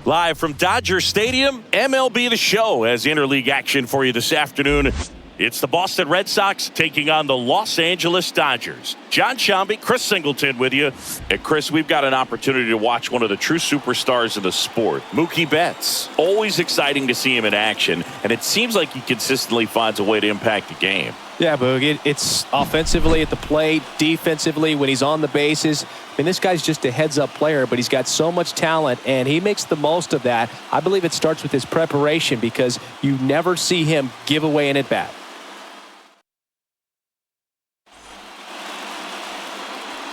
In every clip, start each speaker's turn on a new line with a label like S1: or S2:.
S1: Live from Dodger Stadium, MLB The Show has interleague action for you this afternoon. It's the Boston Red Sox taking on the Los Angeles Dodgers. John Shambi, Chris Singleton with you. And Chris, we've got an opportunity to watch one of the true superstars of the sport, Mookie Betts. Always exciting to see him in action, and it seems like he consistently finds a way to impact the game.
S2: Yeah, Boog, it's offensively at the plate, defensively when he's on the bases. I mean, this guy's just a heads-up player, but he's got so much talent, and he makes the most of that. I believe it starts with his preparation because you never see him give away an at-bat.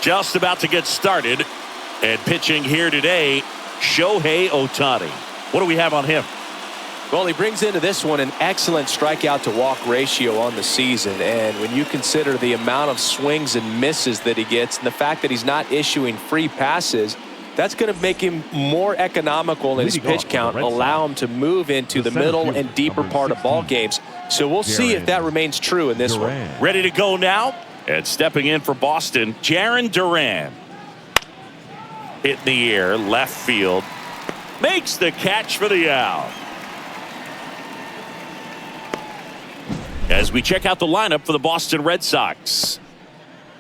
S1: Just about to get started, and pitching here today, Shohei Ohtani. What do we have on him?
S2: Well, he brings into this one an excellent strikeout-to-walk ratio on the season, and when you consider the amount of swings and misses that he gets and the fact that he's not issuing free passes, that's going to make him more economical in his pitch count, allow him to move into the middle and deeper part of ball games. So we'll see if that remains true in this one.
S1: Ready to go now? And stepping in for Boston, Jarren Duran. Hit in the air, left field. Makes the catch for the out. As we check out the lineup for the Boston Red Sox.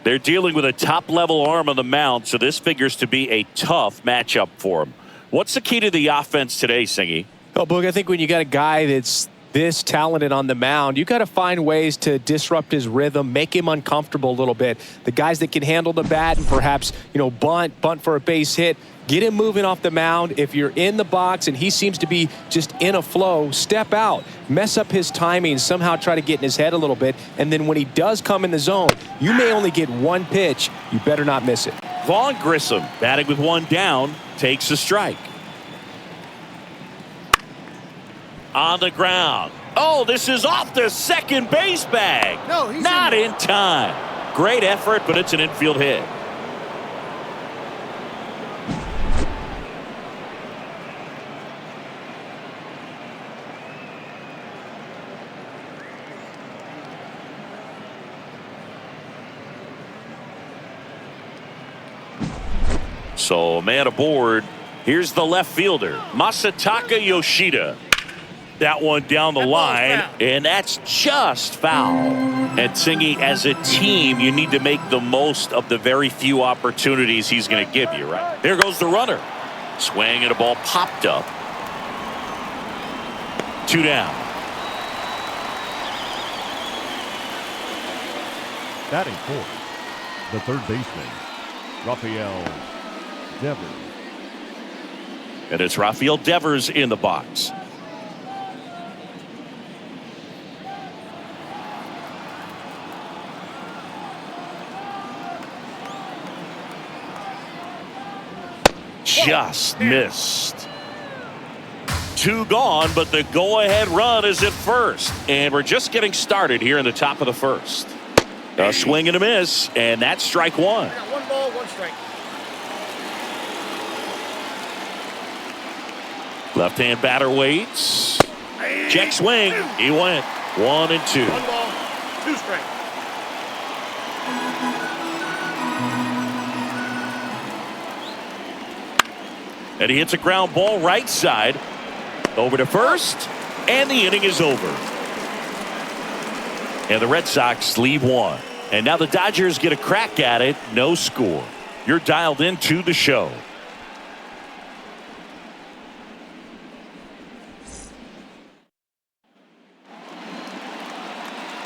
S1: They're dealing with a top-level arm on the mound, so this figures to be a tough matchup for them. What's the key to the offense today, Singy?
S2: Oh, Boog, I think when you got a guy that's this talented on the mound, you got to find ways to disrupt his rhythm, make him uncomfortable a little bit. The guys that can handle the bat and perhaps, bunt for a base hit, get him moving off the mound. If you're in the box and he seems to be just in a flow, step out, mess up his timing, somehow try to get in his head a little bit. And then when he does come in the zone, you may only get one pitch. You better not miss it.
S1: Vaughn Grissom, batting with one down, takes a strike. On the ground. Oh, this is off the second base bag.
S3: No, he's
S1: not in time. Great effort, but it's an infield hit. So, man aboard. Here's the left fielder, Masataka Yoshida. That one down the line, and that's just foul. And Singy, as a team, you need to make the most of the very few opportunities he's going to give you, right? There goes the runner. Swing and a ball popped up. 2 down.
S4: Batting fourth, the third baseman, Rafael Devers.
S1: And it's Rafael Devers in the box. Just missed. 2 gone, but the go-ahead run is at first. And we're just getting started here in the top of the first. A swing and a miss, and that's strike 1.
S3: 1 ball, 1 strike.
S1: Left-hand batter waits. Check swing. He went 1 and 2.
S3: 1 ball, 2 strike.
S1: And he hits a ground ball right side. Over to first. And the inning is over. And the Red Sox leave 1. And now the Dodgers get a crack at it. No score. You're dialed into the show.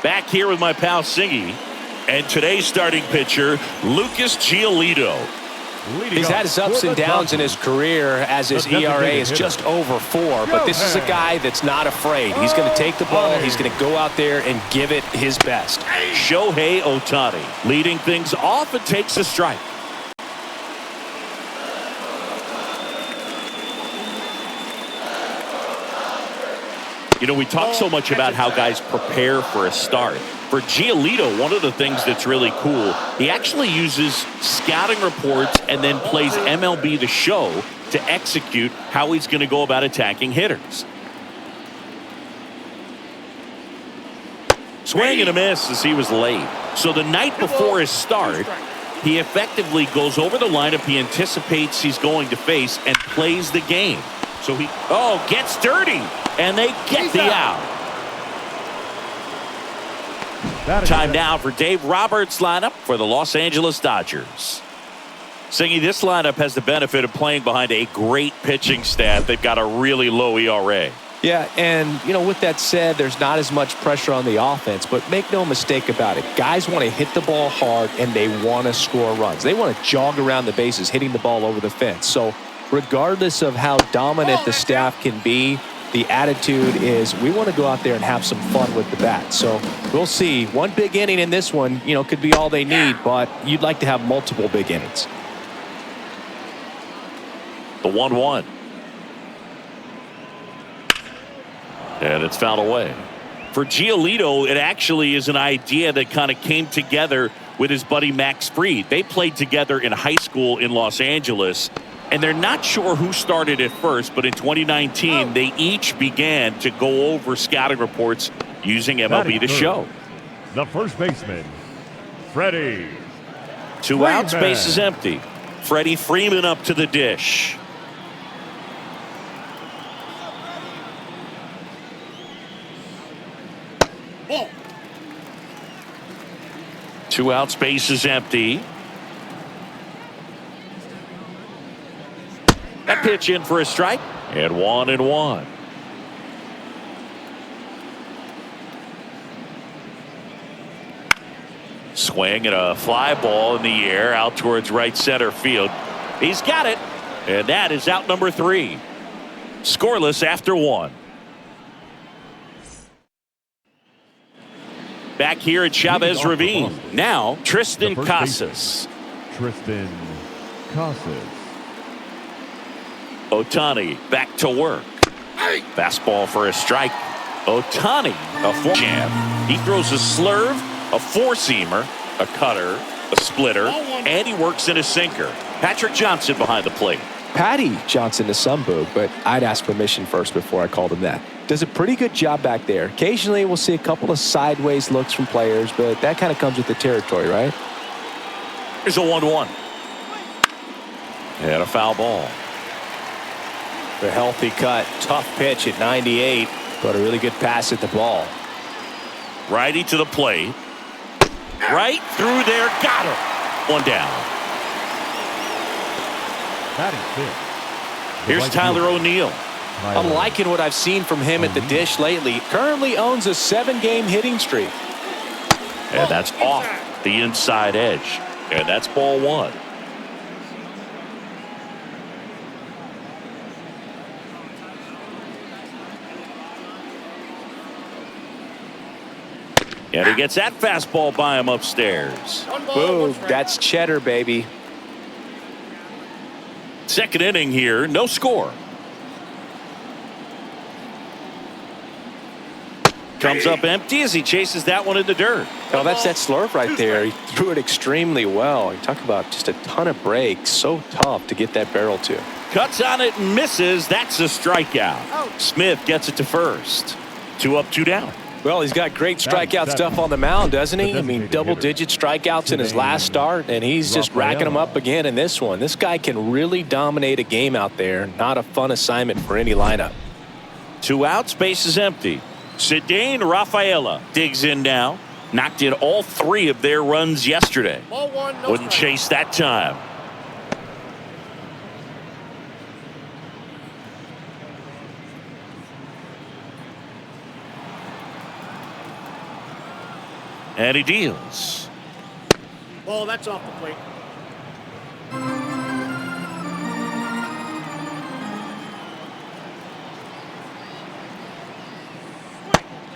S1: Back here with my pal Singy. And today's starting pitcher, Lucas Giolito.
S2: He's had his ups and downs in his career as his ERA is just over 4, but this is a guy that's not afraid. He's going to take the ball, he's going to go out there and give it his best.
S1: Shohei Ohtani leading things off and takes a strike. We talk so much about how guys prepare for a start. For Giolito, one of the things that's really cool, he actually uses scouting reports and then plays MLB The Show to execute how he's going to go about attacking hitters. Swing and a miss as he was late. So the night before his start, he effectively goes over the lineup he anticipates he's going to face and plays the game. So he gets dirty, and they get the out. Time now for Dave Roberts' lineup for the Los Angeles Dodgers. Singy, this lineup has the benefit of playing behind a great pitching staff. They've got a really low ERA.
S2: Yeah, and, with that said, there's not as much pressure on the offense, but make no mistake about it. Guys want to hit the ball hard, and they want to score runs. They want to jog around the bases, hitting the ball over the fence. So regardless of how dominant the staff can be, the attitude is we want to go out there and have some fun with the bat. So we'll see. One big inning in this one, could be all they need, but you'd like to have multiple big innings.
S1: The 1-1. And it's fouled away. For Giolito, it actually is an idea that kind of came together with his buddy Max Fried. They played together in high school in Los Angeles, and they're not sure who started it first, but in 2019, they each began to go over scouting reports using MLB The Show.
S4: The first baseman, Freddie.
S1: Two out, space is empty. Freddie Freeman up to the dish. Two out, space is empty. That pitch in for a strike, and 1-1. Swing and a fly ball in the air out towards right center field. He's got it, and that is out number 3. Scoreless after 1. Back here at Chavez Ravine. Now, Tristan Casas.
S4: Tristan Casas.
S1: Ohtani back to work. Fastball for a strike. Ohtani, a four-jam. He throws a slurve, a four-seamer, a cutter, a splitter, and he works in a sinker. Patrick Johnson behind the plate.
S2: Patty Johnson to some boog, but I'd ask permission first before I called him that. Does a pretty good job back there. Occasionally we'll see a couple of sideways looks from players, but that kind of comes with the territory, right?
S1: Here's a 1-1. And a foul ball.
S2: The healthy cut, tough pitch at 98, but a really good pass at the ball.
S1: Righty to the plate. Right through there, got him. One down. Here's Tyler O'Neill.
S2: I'm liking what I've seen from him at the dish lately. Currently owns a 7-game hitting streak.
S1: And that's off the inside edge. And that's ball 1. And he gets that fastball by him upstairs.
S2: Boom, that's cheddar, baby.
S1: Second inning here, no score. Comes up empty as he chases that one in the dirt.
S2: Oh, that's that slurve right there. He threw it extremely well. You talk about just a ton of breaks. So tough to get that barrel to.
S1: Cuts on it and misses. That's a strikeout. Smith gets it to first. 2 up, 2 down.
S2: Well, he's got great strikeout stuff on the mound, doesn't he? I mean, double-digit strikeouts in his last start, and he's just racking them up again in this one. This guy can really dominate a game out there. Not a fun assignment for any lineup.
S1: 2 out, space is empty. Cedane Rafaela digs in now. Knocked in all 3 of their runs yesterday.
S3: Ball 1, no
S1: Wouldn't
S3: strike.
S1: chase that time. And he deals.
S3: Ball, that's off the plate.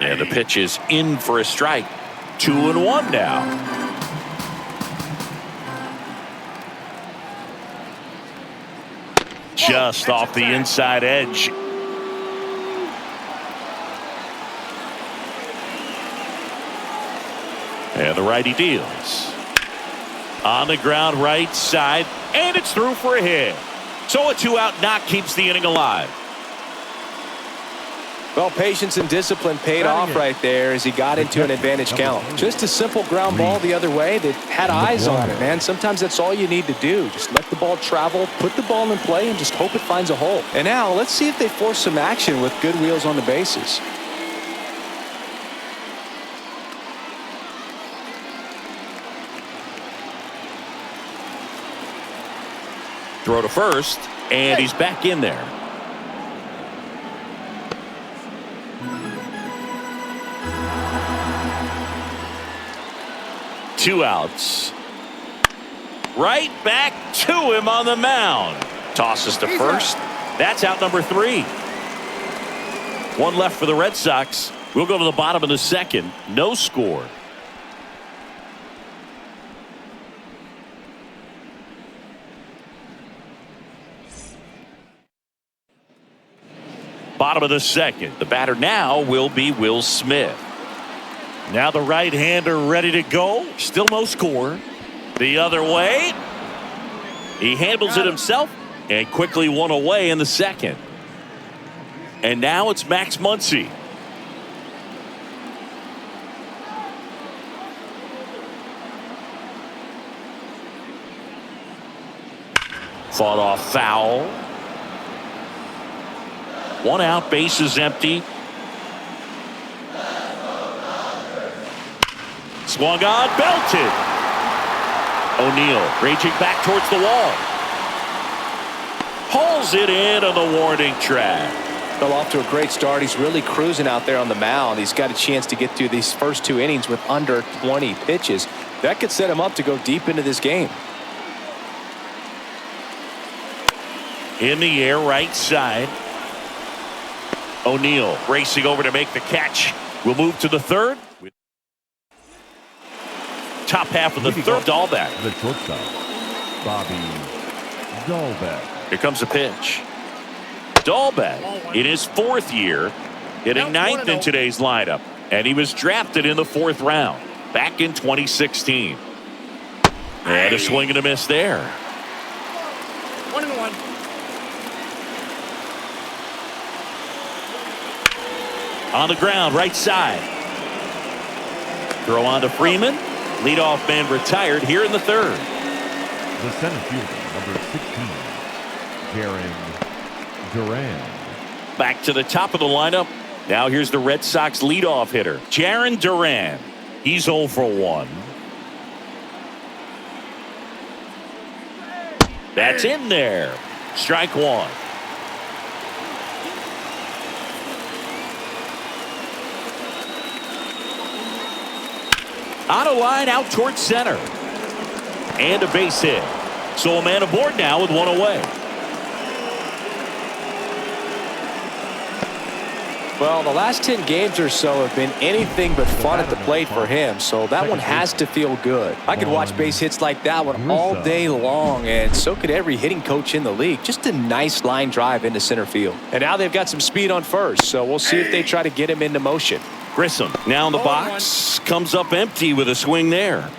S1: And the pitch is in for a strike. 2-1 now. Just off the inside edge. And the righty deals. On the ground right side, and it's through for a hit. So a 2-out knock keeps the inning alive.
S2: Well, patience and discipline paid off right there as he got into an advantage count. Just a simple ground ball the other way that had eyes on it, man. Sometimes that's all you need to do. Just let the ball travel, put the ball in play, and just hope it finds a hole. And now let's see if they force some action with good wheels on the bases.
S1: Throw to first, and he's back in there. Two outs. Right back to him on the mound. Tosses to first. That's out number 3. One left for the Red Sox. We'll go to the bottom of the second. No score. Bottom of the second. The batter now will be Will Smith. Now the right-hander ready to go. Still no score. The other way. He handles it himself and quickly one away in the second. And now it's Max Muncy. Fought off foul. One out, base is empty. Swung on, belted. O'Neill raging back towards the wall. Hauls it in on the warning track.
S2: Fell off to a great start. He's really cruising out there on the mound. He's got a chance to get through these first 2 innings with under 20 pitches. That could set him up to go deep into this game.
S1: In the air, right side. O'Neill racing over to make the catch. We'll move to the third. Top half of the third. Dahlbeck.
S4: The shortstop, Bobby Dahlbeck.
S1: Here comes the pitch. Dahlbeck in his 4th year, hitting 9th in today's lineup, and he was drafted in the 4th round back in 2016. And a swing and a miss there.
S3: 1-1.
S1: On the ground, right side. Throw on to Freeman. Leadoff man retired here in the third.
S4: The center fielder, number 16, Jaron Duran.
S1: Back to the top of the lineup. Now here's the Red Sox leadoff hitter, Jaron Duran. He's 0 for 1. That's in there. Strike 1. On a line out towards center. And a base hit. So a man aboard now with 1 away.
S2: Well, the last 10 games or so have been anything but fun at the plate for him, so that one has to feel good. I could watch base hits like that one all day long, and so could every hitting coach in the league. Just a nice line drive into center field. And now they've got some speed on first, so we'll see if they try to get him into motion.
S1: Grissom now in the box, comes up empty with a swing there.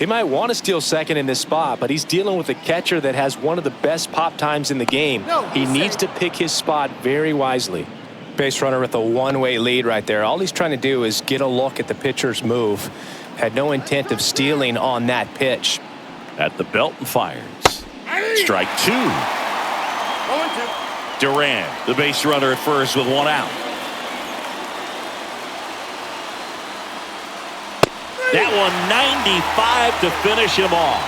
S2: He might want to steal second in this spot, but he's dealing with a catcher that has one of the best pop times in the game. He needs to pick his spot very wisely. Base runner with a one-way lead right there. All he's trying to do is get a look at the pitcher's move. Had no intent of stealing on that pitch.
S1: At the belt and fires. Strike 2.
S3: 0-2.
S1: Duran, the base runner at first with 1 out. That one 95 to finish him off.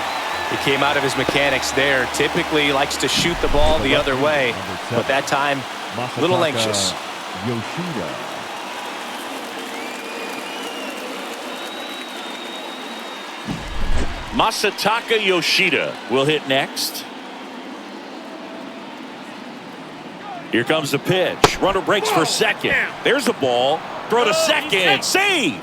S2: He came out of his mechanics there. Typically he likes to shoot the ball the other way, but that time a little anxious.
S4: Yoshida.
S1: Masataka Yoshida will hit next. Here comes the pitch. Runner breaks for second. There's a ball. Throw to second. Save.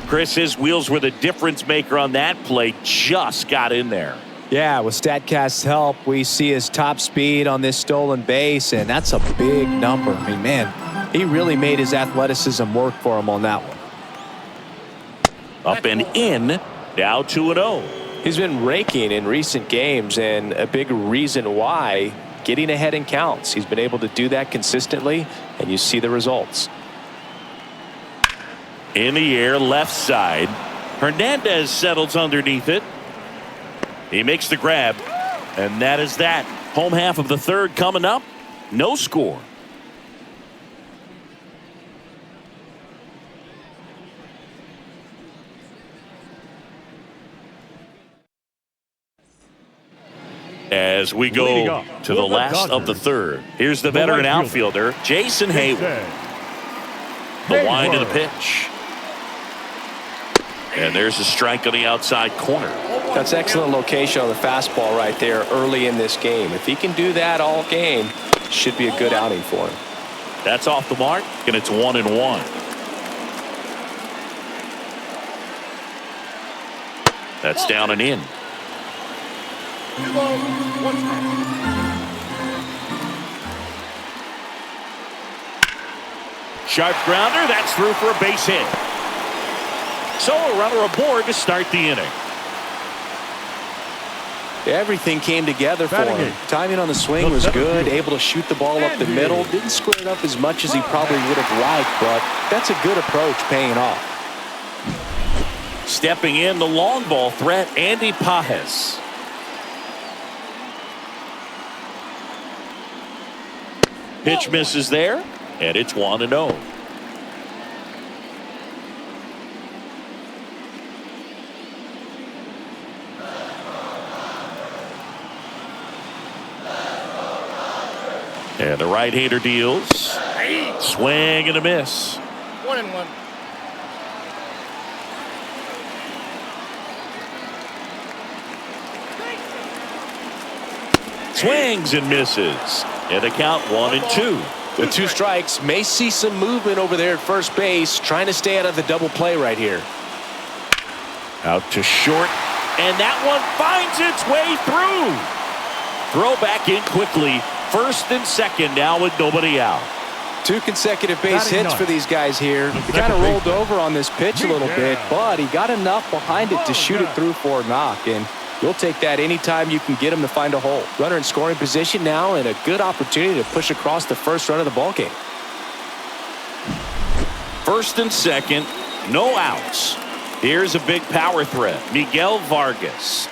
S1: Chris, his wheels were the difference maker on that play. Just got in there.
S2: Yeah, with StatCast's help, we see his top speed on this stolen base, and that's a big number. I mean, man, he really made his athleticism work for him on that one.
S1: Up and in, now 2-0.
S2: He's been raking in recent games, and a big reason why getting ahead in counts. He's been able to do that consistently, and you see the results.
S1: In the air, left side. Hernandez settles underneath it. He makes the grab, and that is that. Home half of the third coming up. No score.
S4: Leading
S1: As we go to the last of the third. Here's the veteran outfielder, Jason Hayward. The wind of the pitch. And there's a strike on the outside corner.
S2: That's excellent location on the fastball right there early in this game. If he can do that all game, should be a good outing for him.
S1: That's off the mark, and it's 1-1. That's down and in. Sharp grounder, that's through for a base hit. So a runner aboard to start the inning.
S2: Everything came together for him. Timing on the swing was good, able to shoot the ball up the middle. Didn't square it up as much as he probably would have liked, but that's a good approach paying off.
S1: Stepping in, the long ball threat, Andy Pajes. Pitch misses there, and it's 1-0. And the right-hander deals. Swing and a miss.
S3: 1-1.
S1: Swings and misses. And the count 1-2.
S2: With 2 strikes, may see some movement over there at first base, trying to stay out of the double play right here.
S1: Out to short, and that one finds its way through. Throw back in quickly. First and second now with nobody out.
S2: 2 consecutive base hits for these guys here. He kind of rolled over on this pitch a little bit, but he got enough behind it to shoot it through for a knock, and you'll take that anytime you can get him to find a hole. Runner in scoring position now, and a good opportunity to push across the first run of the ballgame.
S1: First and second, no outs. Here's a big power threat, Miguel Vargas.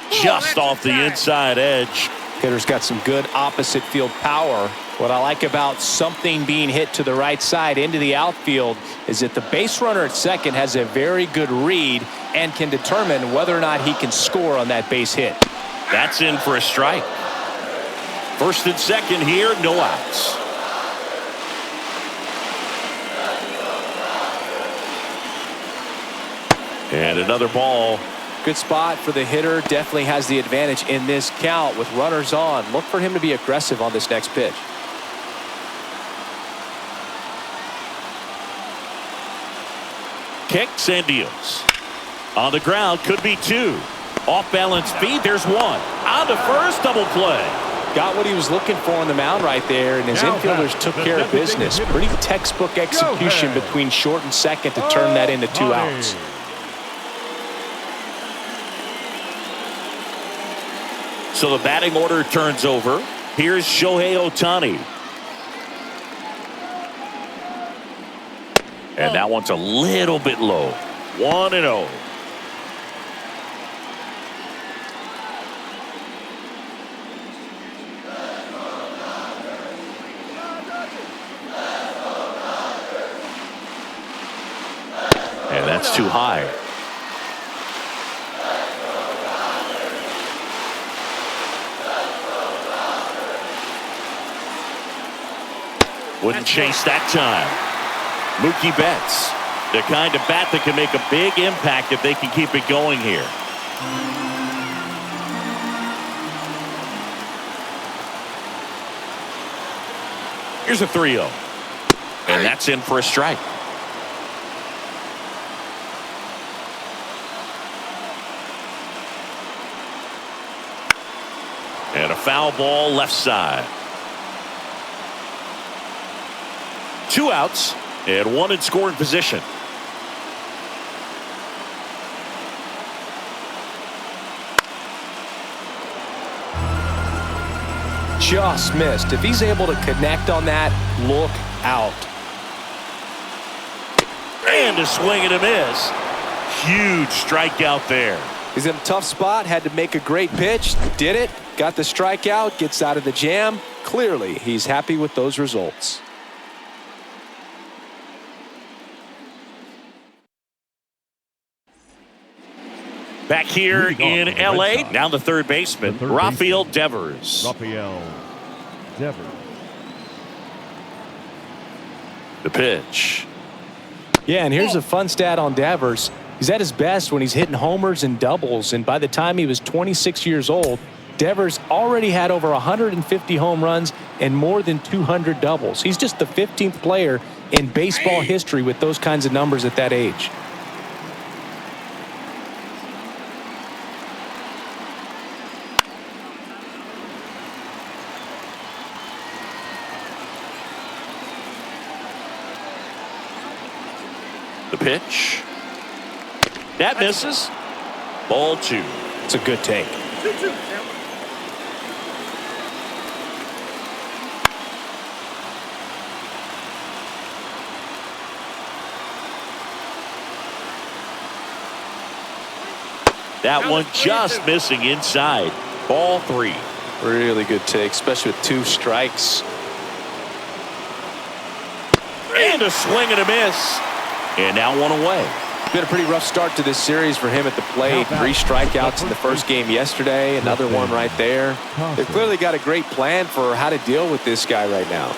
S1: Just off the inside edge.
S2: Hitter's got some good opposite field power. What I like about something being hit to the right side into the outfield is that the base runner at second has a very good read and can determine whether or not he can score on that base hit.
S1: That's in for a strike. First and second here, no outs. And another ball.
S2: Good spot for the hitter. Definitely has the advantage in this count with runners on. Look for him to be aggressive on this next pitch.
S1: Kicks and deals. On the ground, could be 2. Off balance feed, there's 1. On to first, double play.
S2: Got what he was looking for on the mound right there, and his infielders took care of business. Pretty textbook execution between short and second to turn that into 2 outs.
S1: So the batting order turns over. Here's Shohei Ohtani. And that one's a little bit low. 1-0. And that's too high. Wouldn't chase that time. Mookie Betts, the kind of bat that can make a big impact if they can keep it going here. Here's a 3-0. And that's in for a strike. And a foul ball left side. 2 outs and 1 in scoring position.
S2: just missed. If he's able to connect on that, look out.
S1: And a swing and a miss. Huge strikeout there.
S2: He's in a tough spot, had to make a great pitch, did it, got the strikeout, gets out of the jam. Clearly, he's happy with those results.
S1: Back here in LA, now the third baseman, Rafael Devers.
S4: Rafael Devers.
S1: The pitch.
S2: Yeah, and here's a fun stat on Devers. He's at his best when he's hitting homers and doubles, and by the time he was 26 years old, Devers already had over 150 home runs and more than 200 doubles. He's just the 15th player in baseball history with those kinds of numbers at that age.
S1: The pitch. That misses. Ball 2.
S2: It's a good take.
S3: 2-2.
S1: That one just missing inside. Ball 3.
S2: Really good take, especially with 2 strikes.
S1: And a swing and a miss. And now 1 away.
S2: Been a pretty rough start to this series for him at the plate. 3 strikeouts in the first game yesterday. Another one right there. They've clearly got a great plan for how to deal with this guy right now.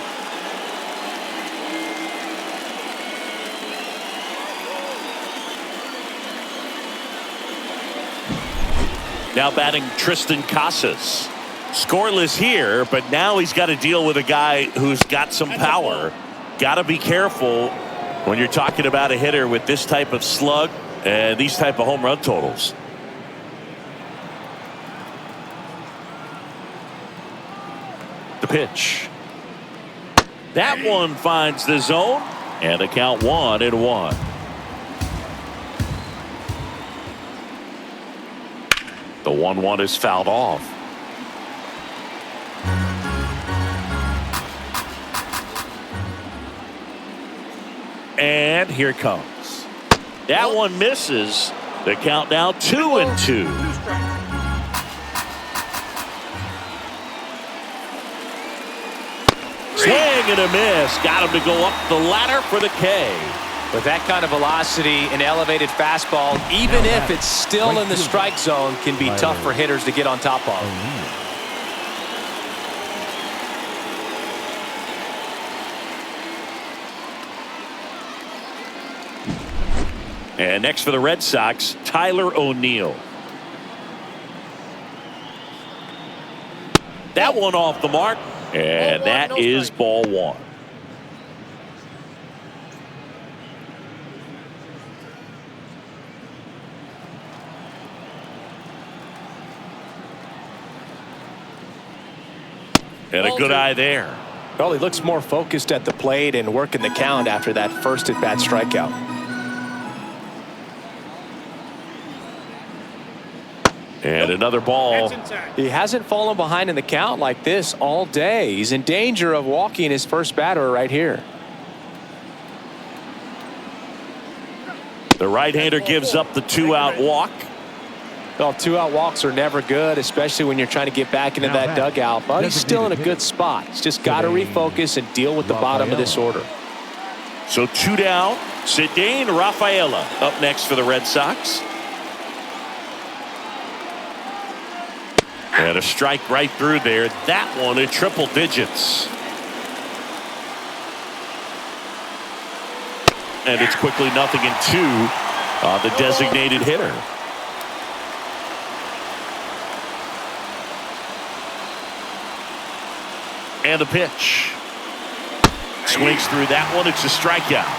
S1: Now batting Tristan Casas. Scoreless here, but now he's got to deal with a guy who's got some power. Got to be careful when you're talking about a hitter with this type of slug and these type of home run totals. The pitch. That one finds the zone, and the count 1-1. The 1-1 is fouled off. And here it comes. That one misses. The count now 2-2. Swing and a miss. Got him to go up the ladder for the K.
S2: With that kind of velocity, an elevated fastball, even if it's still in the strike zone, can be tough for hitters to get on top of.
S1: And next for the Red Sox, Tyler O'Neill. That one off the mark, and that is ball 1. And a good eye there.
S2: Well, he looks more focused at the plate and working the count after that first at-bat strikeout.
S1: And another ball.
S2: He hasn't fallen behind in the count like this all day. He's in danger of walking his first batter right here.
S1: The right-hander gives up the 2-out walk.
S2: Well, 2-out walks are never good, especially when you're trying to get back into that dugout. But he's still in a good spot. He's just got to refocus and deal with the bottom of this order.
S1: So 2 down. Cedane Rafaela up next for the Red Sox. And a strike right through there. That one in triple digits. And it's quickly 0-2 on the designated hitter. And the pitch. Swings through that one. It's a strikeout.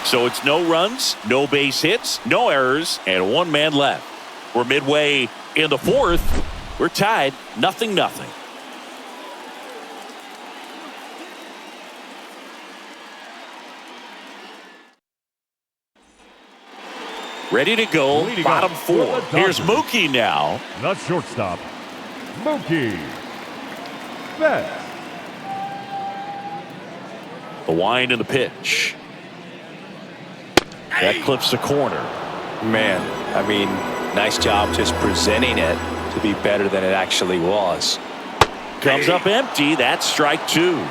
S1: So it's no runs, no base hits, no errors, and 1 man left. We're midway in the 4th. We're tied 0-0. Ready to go. Bottom 4. Here's Mookie now.
S4: The shortstop, Mookie Betts.
S1: The wind and the pitch. That clips the corner.
S2: Man, I mean, nice job just presenting it to be better than it actually was.
S1: Comes up empty. That's strike two.
S3: No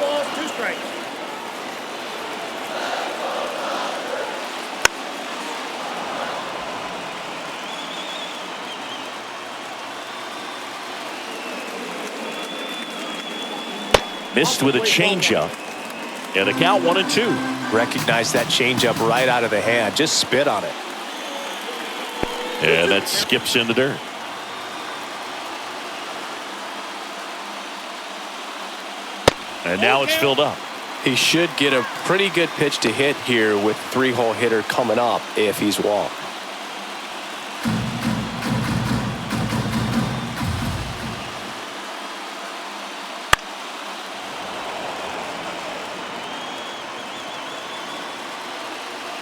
S3: balls, 2 strikes.
S1: Missed with a changeup. And a count 1-2.
S2: Recognize that changeup right out of the hand. Just spit on it.
S1: And that skips in the dirt. And now it's filled up.
S2: He should get a pretty good pitch to hit here with 3-hole hitter coming up if he's walked.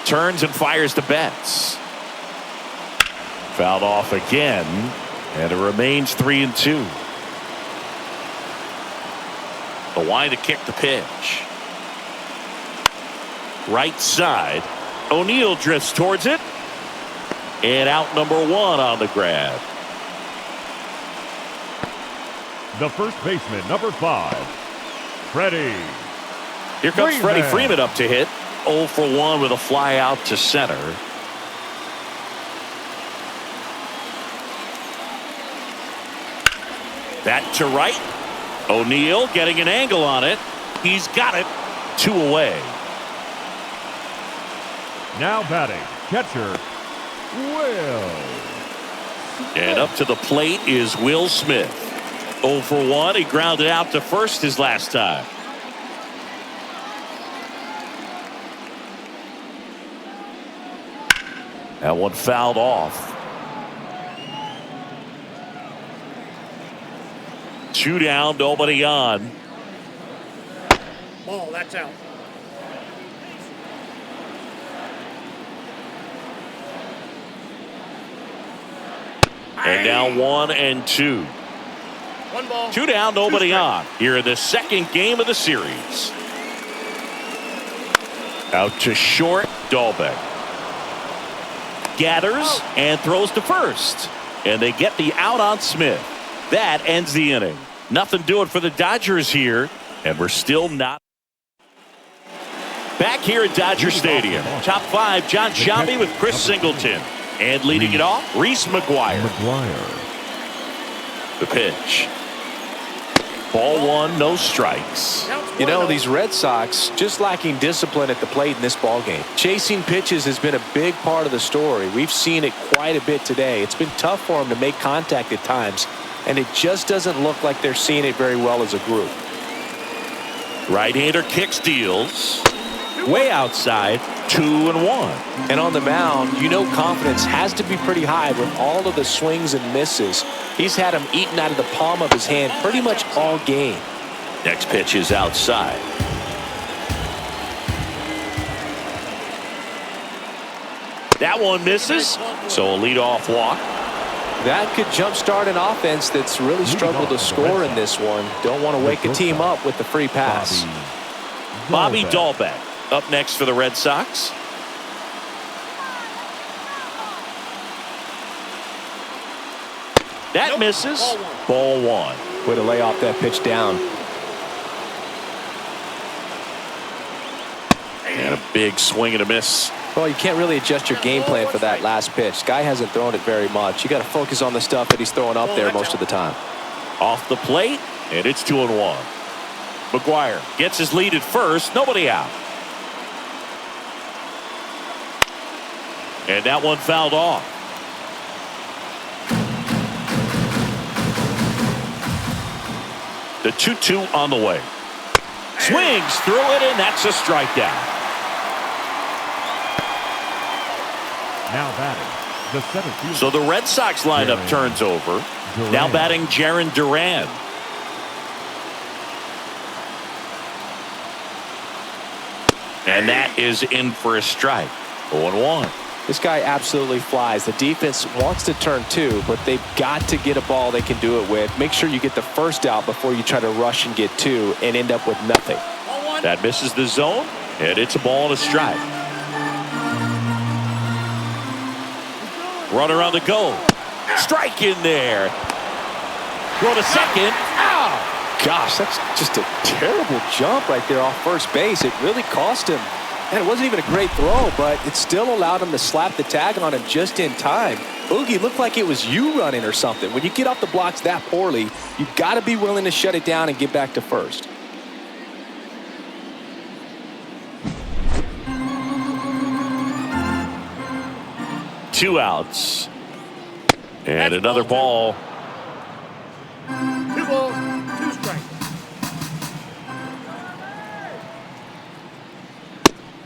S1: Turns and fires to Betts. Fouled off again, and it remains 3-2. The wind to kick the pitch. Right side. O'Neill drifts towards it. And out number 1 on the grab.
S4: The first baseman, number 5, Freddie.
S1: Here comes Freddie Freeman up to hit. 0 for 1 with a fly out to center. That to right. O'Neill getting an angle on it. He's got it. 2 away.
S4: Now batting, catcher, Will.
S1: And up to the plate is Will Smith. 0 for 1. He grounded out to first his last time. That one fouled off. 2 down, nobody on.
S3: Ball, that's out.
S1: And now 1-2.
S3: 1 ball.
S1: 2 down, nobody on. Here in the second game of the series. Out to short, Dahlbeck. Gathers and throws to first. And they get the out on Smith. That ends the inning. Nothing doing for the Dodgers here. And we're still not. Back here at Dodger Stadium. Top 5, John Sciambi with Chris Singleton. And leading it off, Reese McGuire. The pitch. Ball 1, no strikes.
S2: You know, these Red Sox just lacking discipline at the plate in this ballgame. Chasing pitches has been a big part of the story. We've seen it quite a bit today. It's been tough for them to make contact at times, and it just doesn't look like they're seeing it very well as a group.
S1: Right-hander kicks, deals. Way outside, 2-1.
S2: And on the mound, you know confidence has to be pretty high with all of the swings and misses. He's had them eaten out of the palm of his hand pretty much all game.
S1: Next pitch is outside. That one misses, so a leadoff walk.
S2: That could jumpstart an offense that's really struggled to score in this one. Don't want to wake a team up with the free pass.
S1: Bobby Dahlbeck up next for the Red Sox. That misses. Ball 1.
S2: Way to lay off that pitch down.
S1: And a big swing and a miss.
S2: Well, you can't really adjust your game plan for that last pitch. Guy hasn't thrown it very much. You got to focus on the stuff that he's throwing up there most of the time.
S1: Off the plate, and it's 2-1. McGuire gets his lead at first. Nobody out. And that one fouled off. The 2-2 on the way. Swings through it, and that's a strikeout.
S4: Now batting, the center fielder.
S1: So the Red Sox lineup turns over. Now batting Jarren Duran. And that is in for a strike. 0-1.
S2: This guy absolutely flies. The defense wants to turn two, but they've got to get a ball they can do it with. Make sure you get the first out before you try to rush and get two and end up with nothing.
S1: That misses the zone, and it's a ball and a strike. Runner on the go. Strike in there. Throw to second. Ow!
S2: Gosh, that's just a terrible jump right there off first base. It really cost him. And it wasn't even a great throw, but it still allowed him to slap the tag on him just in time. Oogie, looked like it was you running or something. When you get off the blocks that poorly, you've got to be willing to shut it down and get back to first.
S1: Two outs. And another ball.
S3: 2 balls, 2 strikes.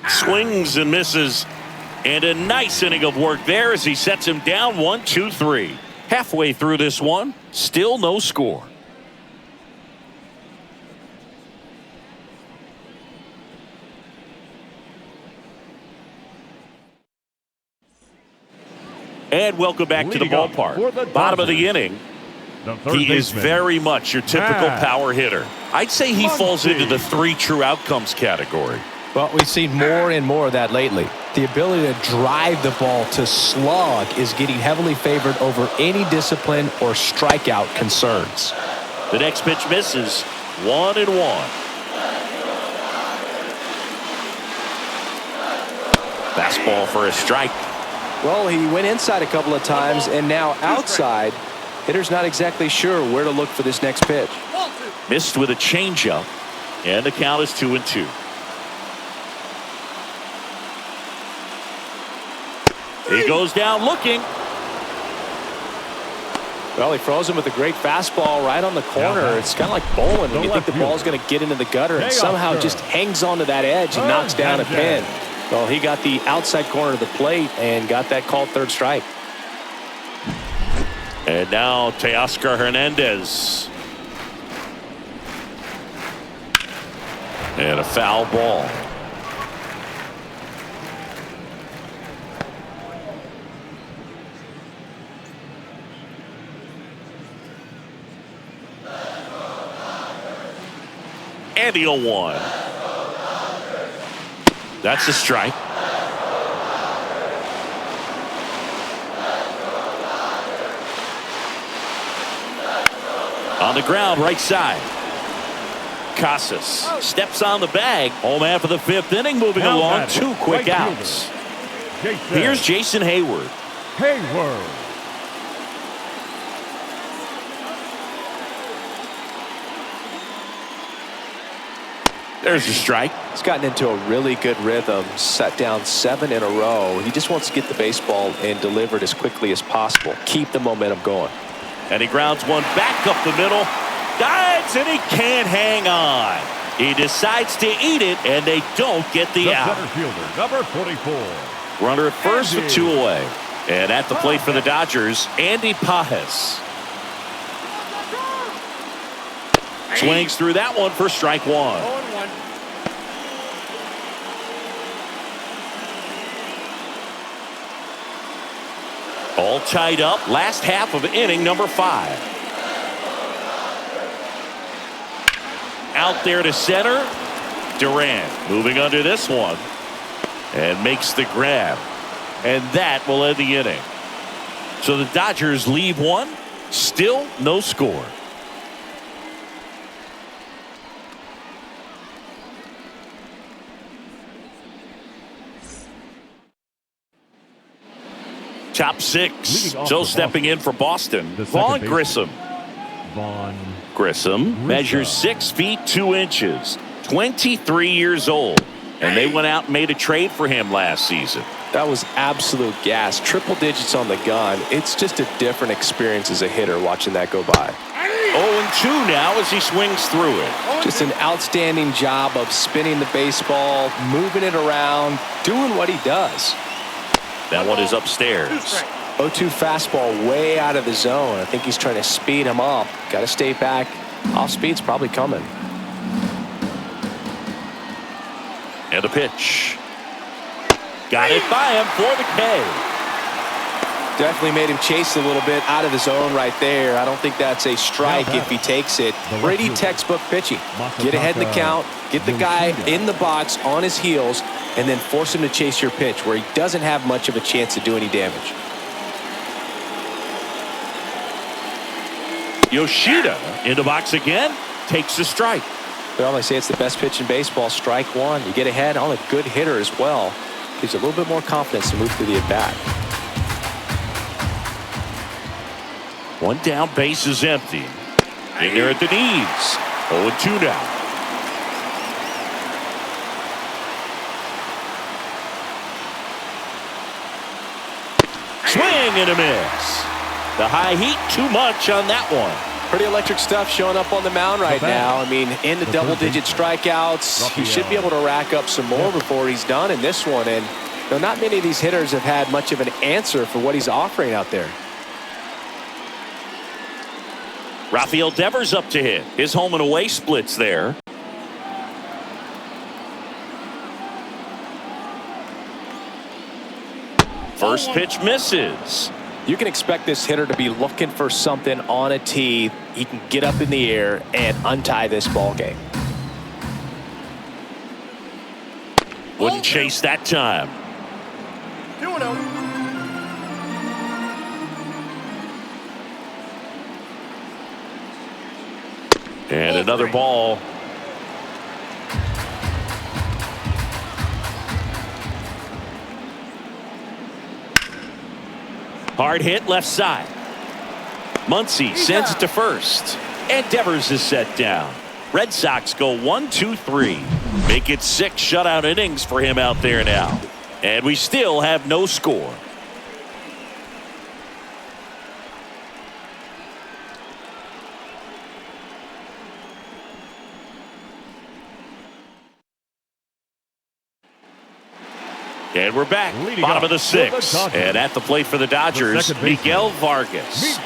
S1: Swings and misses. And a nice inning of work there as he sets him down 1-2-3. Halfway through this one, still no score. And welcome back to the ballpark. Bottom of the inning. He is very much your typical power hitter. I'd say he falls into the 3 true outcomes category.
S2: Well, we've seen more and more of that lately. The ability to drive the ball to slug is getting heavily favored over any discipline or strikeout concerns.
S1: The next pitch misses. 1-1. Fastball for a strike.
S2: Well, he went inside a couple of times, and now outside. Hitter's not exactly sure where to look for this next pitch.
S1: Missed with a changeup, and the count is 2-2. He goes down looking.
S2: Well, he froze him with a great fastball right on the corner. It's kind of like bowling when you think the ball's going to get into the gutter and somehow just hangs onto that edge and knocks down a pin. Well, he got the outside corner of the plate and got that called third strike.
S1: And now Teoscar Hernandez. And a foul ball. And the 0-1. That's a strike. On the ground, right side. Casas steps on the bag. Home half of the 5th inning, moving along. 2 quick outs. Here's Jason Hayward. There's the strike.
S2: He's gotten into a really good rhythm, set down 7 in a row. He just wants to get the baseball and deliver it as quickly as possible. Keep the momentum going.
S1: And he grounds one back up the middle. Dives, and he can't hang on. He decides to eat it, and they don't get the out.
S4: Center fielder, number 44.
S1: Runner at first with 2 away. And at the plate for the Dodgers, Andy Pajes. Swings through that one for strike 1.
S3: 0-1.
S1: All tied up. Last half of inning number 5. Out there to center. Durant moving under this one. And makes the grab. And that will end the inning. So the Dodgers leave one. Still no score. Top 6. So stepping in for Boston, Vaughn Grissom. Grissom measures 6 feet 2 inches, 23 years old, and they went out and made a trade for him last season.
S2: That was absolute gas. Triple digits on the gun. It's just a different experience as a hitter watching that go by.
S1: 0-2 now as he swings through it.
S2: Just an outstanding job of spinning the baseball, moving it around, doing what he does.
S1: That one is upstairs.
S2: 0-2 fastball way out of the zone. I think he's trying to speed him up. Got to stay back. Off speed's probably coming.
S1: And the pitch. Got it by him for the K.
S2: Definitely made him chase a little bit out of the zone right there. I don't think that's a strike if he takes it. Pretty textbook pitching. Get ahead in the count, get the guy in the box on his heels, and then force him to chase your pitch where he doesn't have much of a chance to do any damage.
S1: Yoshida in the box again, takes the strike.
S2: Well, they say it's the best pitch in baseball, strike one. You get ahead on a good hitter as well. Gives you a little bit more confidence to move through the at-bat.
S1: One down, base is empty. In there at the knees. 0-2 now. Swing and a miss. The high heat, too much on that one.
S2: Pretty electric stuff showing up on the mound right now. I mean, into double-digit strikeouts. He should be able to rack up some more before he's done in this one. And not many of these hitters have had much of an answer for what he's offering out there.
S1: Rafael Devers up to hit. His home and away splits there. First pitch misses.
S2: You can expect this hitter to be looking for something on a tee. He can get up in the air and untie this ball game.
S1: Wouldn't chase that time.
S3: 2-0.
S1: And another ball. Hard hit left side. Muncy sends it to first. And Devers is set down. Red Sox go 1-2-3. Make it 6 shutout innings for him out there now. And we still have no score. And we're back, bottom of the 6th. And at the plate for the Dodgers, Miguel Vargas.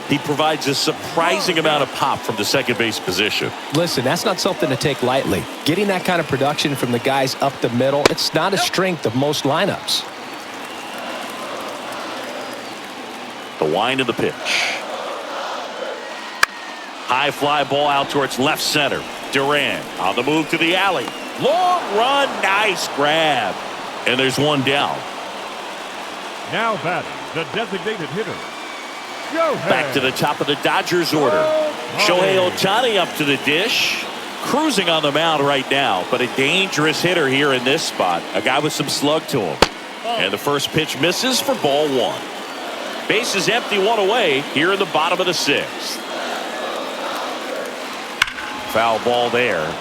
S1: He provides a surprising amount of pop from the second base position.
S2: Listen, that's not something to take lightly. Getting that kind of production from the guys up the middle, it's not a strength of most lineups.
S1: The wind of the pitch. High fly ball out towards left center. Duran on the move to the alley. Long run, nice grab. And there's one down.
S4: Now batting, the designated hitter.
S1: Back to the top of the Dodgers order. Shohei Ohtani up to the dish. Cruising on the mound right now, but a dangerous hitter here in this spot. A guy with some slug to him. And the first pitch misses for ball 1. Base is empty, one away here in the bottom of the 6th. Foul ball there.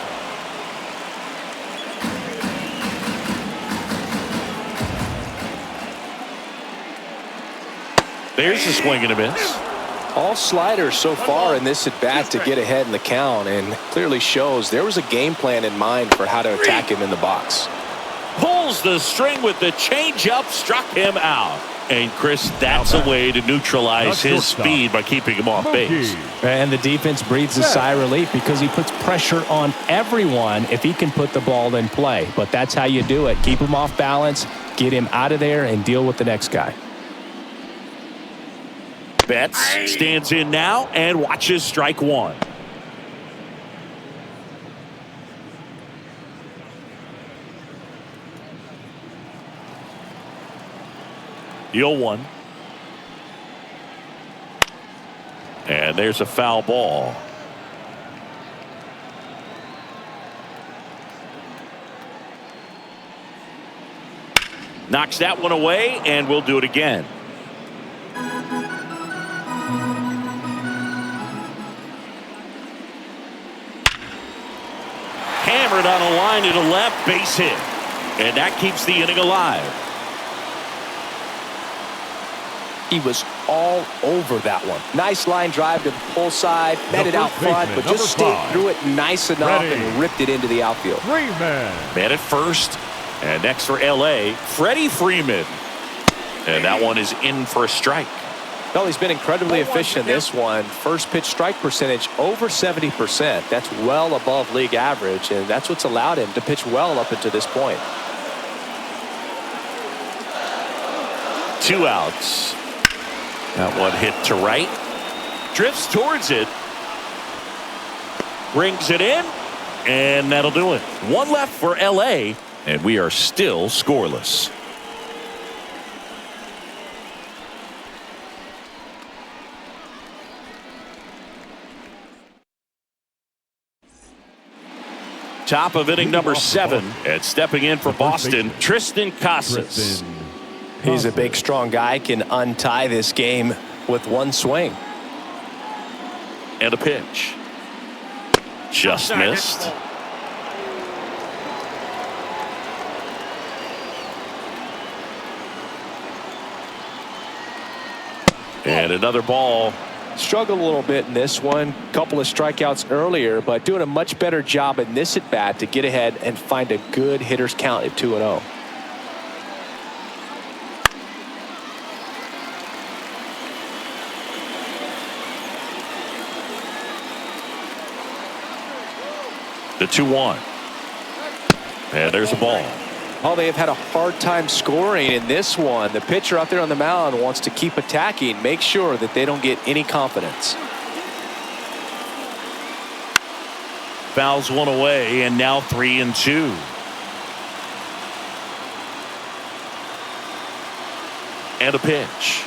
S1: There's a swing and a miss.
S2: All sliders so far in this at-bat to get ahead in the count, and clearly shows there was a game plan in mind for how to attack him in the box.
S1: Pulls the string with the changeup, struck him out. And Chris, that's a way to neutralize his speed by keeping him off base.
S5: And the defense breathes a sigh of relief because he puts pressure on everyone if he can put the ball in play. But that's how you do it. Keep him off balance, get him out of there, and deal with the next guy.
S1: Betts stands in now and watches strike 1. The 0-1. And there's a foul ball. Knocks that one away, and we'll do it again. Hammered on a line to the left, base hit. And that keeps the inning alive.
S2: He was all over that one. Nice line drive to the pull side, met it out front, but just stayed through it nice enough and ripped it into the outfield.
S1: Man at first, and next for LA, Freddie Freeman. And that one is in for a strike.
S2: Well, he's been incredibly efficient in this one. First pitch strike percentage over 70%. That's well above league average, and that's what's allowed him to pitch well up until this point.
S1: 2 outs. That one hit to right. Drifts towards it. Brings it in. And that'll do it. 1 left for LA. And we are still scoreless. Top of inning number 7. And stepping in for Boston, Tristan Casas.
S2: He's a big, strong guy, can untie this game with one swing.
S1: And a pitch. Just missed. And another ball.
S2: Struggled a little bit in this one. Couple of strikeouts earlier, but doing a much better job in this at bat to get ahead and find a good hitter's count at 2-0.
S1: The 2-1. And there's a ball.
S2: Oh, they have had a hard time scoring in this one. The pitcher out there on the mound wants to keep attacking, make sure that they don't get any confidence.
S1: Fouls one away, and now 3-2. And a pitch.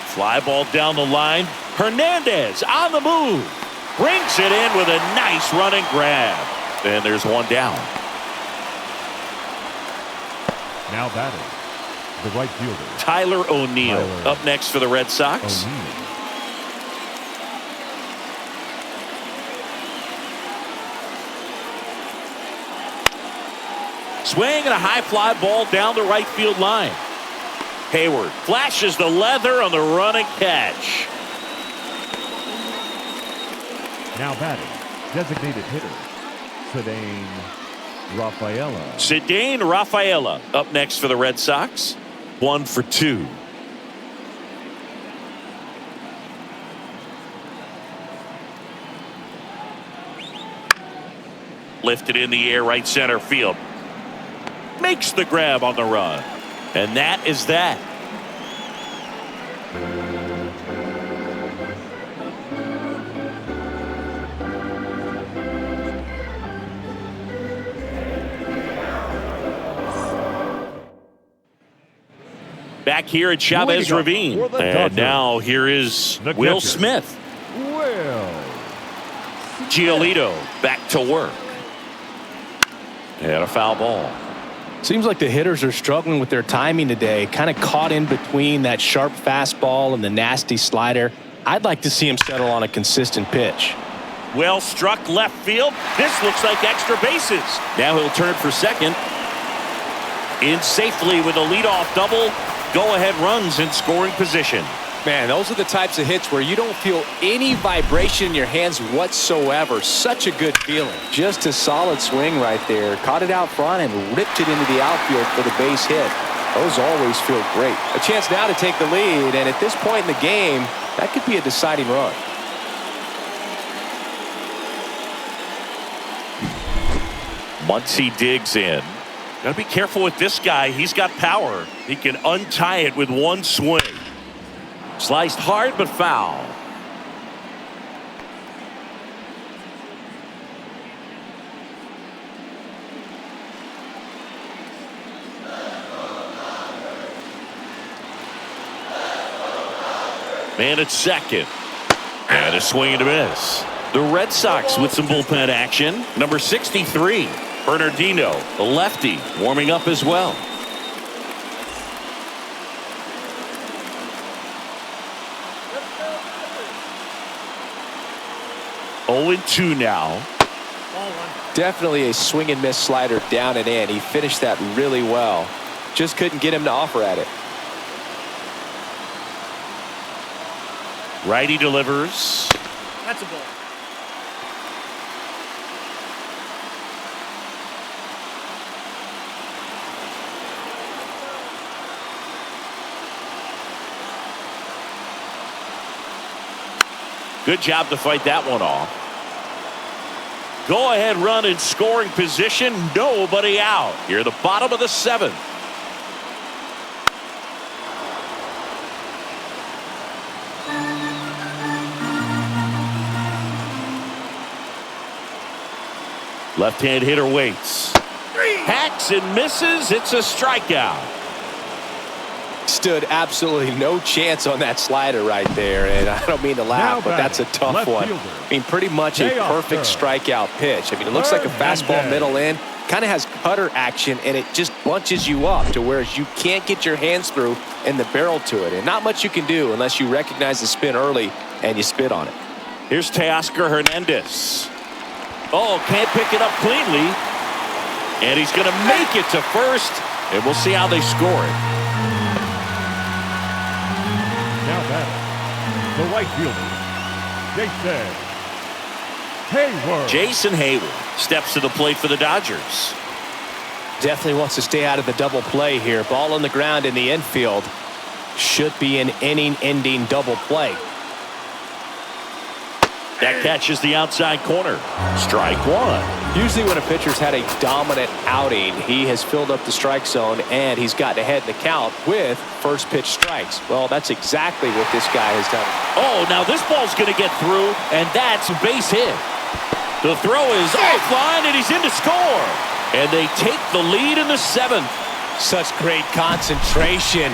S1: Fly ball down the line. Hernandez on the move. Brings it in with a nice running grab. And there's one down.
S4: Now batting, the right fielder,
S1: Tyler O'Neill up next for the Red Sox. Swing and a high fly ball down the right field line. Hayward flashes the leather on the running catch.
S4: now batting, designated hitter, Cedane Rafaela.
S1: Cedane Rafaela up next for the Red Sox. 1 for 2. Lifted in the air, right center field. Makes the grab on the run. And that is that. Back here at Chavez Ravine. And now here is Will Smith. Giolito back to work. And a foul ball.
S5: Seems like the hitters are struggling with their timing today. Kind of caught in between that sharp fastball and the nasty slider. I'd like to see him settle on a consistent pitch.
S1: Well struck left field. This looks like extra bases. Now he'll turn for second. In safely with a leadoff double. Go-ahead runs in scoring position.
S2: Man, those are the types of hits where you don't feel any vibration in your hands whatsoever. Such a good feeling. Just a solid swing right there. Caught it out front and ripped it into the outfield for the base hit. Those always feel great. A chance now to take the lead, and at this point in the game, that could be a deciding run.
S1: Muncy digs in. Gotta be careful with this guy. He's got power. He can untie it with one swing. Sliced hard but foul. Man at second. And a swing and a miss. The Red Sox with some bullpen action. Number 63, Bernardino, the lefty, warming up as well. Oh, 2 now.
S2: Definitely a swing and miss slider down and in. He finished that really well. Just couldn't get him to offer at it.
S1: Righty delivers.
S3: That's a ball.
S1: Good job to fight that one off. Go ahead run in scoring position. Nobody out. Here at the bottom of the 7th. Left-hand hitter waits. Hacks and misses. It's a strikeout.
S2: Stood absolutely no chance on that slider right there, and I don't mean to laugh, but that's a tough one. I mean, pretty much a perfect strikeout pitch. I mean, it looks like a fastball middle in, kind of has cutter action, and it just bunches you up to where you can't get your hands through and the barrel to it, and not much you can do unless you recognize the spin early and you spit on it.
S1: Here's Teoscar Hernandez. Oh, can't pick it up cleanly, and he's going to make it to first, and we'll see how they score it.
S4: Now batting, the right fielder,
S1: Jason Hayward steps to the plate for the Dodgers.
S5: Definitely wants to stay out of the double play here. Ball on the ground in the infield. Should be an inning-ending double play.
S1: That catches the outside corner. Strike one.
S2: Usually when a pitcher's had a dominant outing, he has filled up the strike zone and he's gotten ahead in the count with first pitch strikes. Well, that's exactly what this guy has done.
S1: Oh, now this ball's going to get through, and that's a base hit. The throw is offline, and he's in to score. And they take the lead in the seventh.
S2: Such great concentration.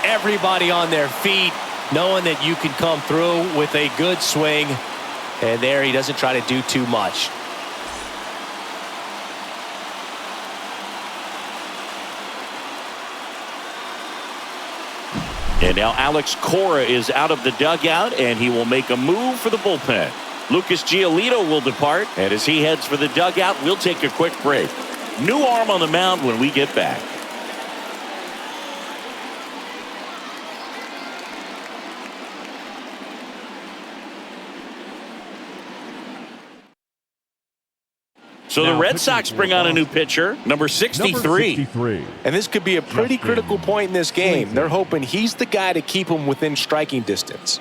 S2: Everybody on their feet, knowing that you can come through with a good swing. And there he doesn't try to do too much.
S1: And now Alex Cora is out of the dugout, and he will make a move for the bullpen. Lucas Giolito will depart, and as he heads for the dugout, we'll take a quick break. New arm on the mound when we get back. So the Red Sox bring on a new pitcher, number 63.
S2: And this could be a pretty critical point in this game. They're hoping he's the guy to keep them within striking distance.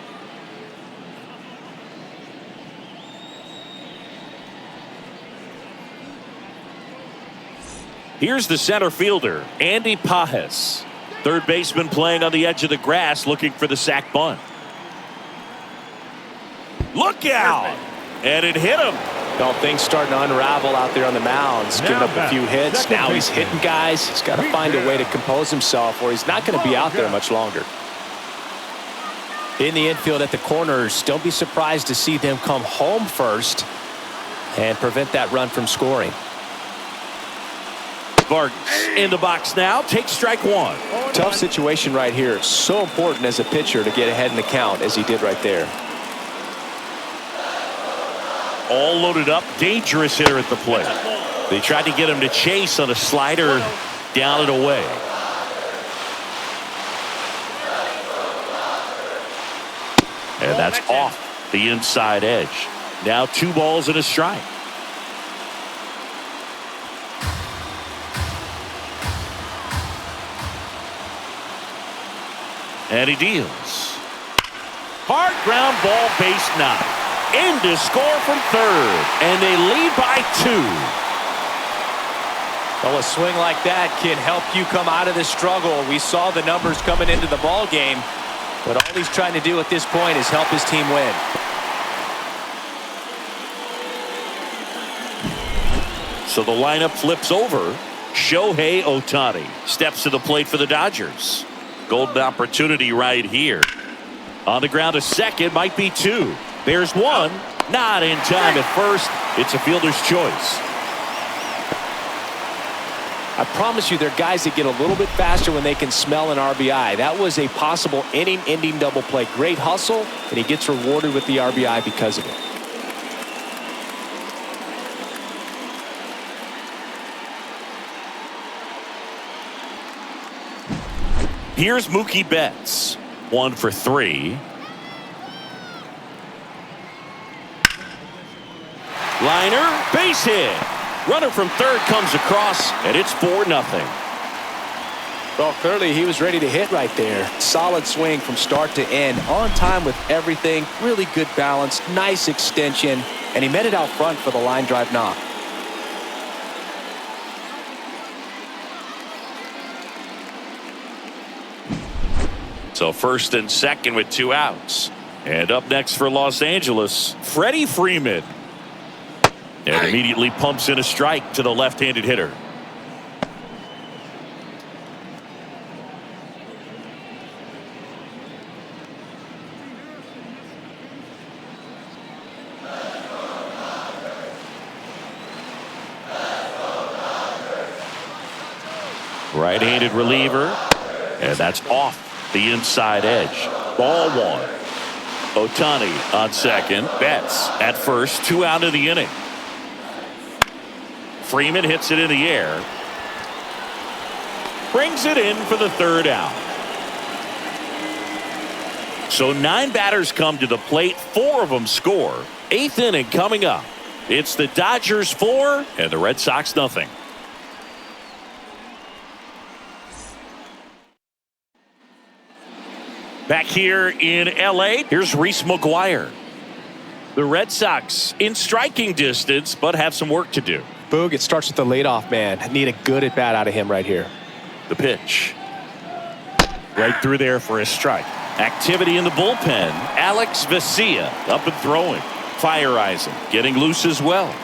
S1: Here's the center fielder, Andy Pajes. Third baseman playing on the edge of the grass looking for the sac bunt. Look out! And it hit him.
S2: Well, things starting to unravel out there on the mound. He's giving up a few hits. Now he's hitting guys. He's got to find a way to compose himself or he's not going to be out there much longer.
S5: In the infield at the corners, don't be surprised to see them come home first and prevent that run from scoring.
S1: Vargas in the box now. Takes strike one.
S2: Tough situation right here. So important as a pitcher to get ahead in the count as he did right there.
S1: All loaded up. Dangerous hitter at the plate. They tried to get him to chase on a slider down and away. And that's off the inside edge. Now 2 balls and a strike. And he deals. Hard ground ball, base 9. In to score from third. And they lead by 2.
S2: Well, a swing like that can help you come out of the struggle. We saw the numbers coming into the ball game. But all he's trying to do at this point is help his team win.
S1: So the lineup flips over. Shohei Ohtani steps to the plate for the Dodgers. Golden opportunity right here. On the ground to second, might be 2. There's 1. Not in time at first. It's a fielder's choice.
S2: I promise you, they're guys that get a little bit faster when they can smell an RBI. That was a possible inning-ending double play. Great hustle, and he gets rewarded with the RBI because of it.
S1: Here's Mookie Betts. 1 for 3. Liner, base hit. Runner from third comes across, and it's 4-0.
S2: Well, clearly he was ready to hit right there. Solid swing from start to end. On time with everything. Really good balance. Nice extension. And he met it out front for the line drive knock.
S1: So first and second with 2 outs. And up next for Los Angeles, Freddie Freeman. And immediately pumps in a strike to the left-handed hitter. Right-handed reliever, and that's off the inside edge. Ball one. Ohtani on second. Betts at first. 2 out of the inning. Freeman hits it in the air. Brings it in for the 3rd out. So 9 batters come to the plate. 4 of them score. 8th inning coming up. It's the Dodgers 4 and the Red Sox nothing. Back here in LA, here's Reese McGuire. The Red Sox in striking distance, but have some work to do.
S2: Boog, it starts with the leadoff man. Need a good at bat out of him right here.
S1: The pitch. Right through there for a strike. Activity in the bullpen. Alex Vesia up and throwing. Fire Eisen getting loose as well.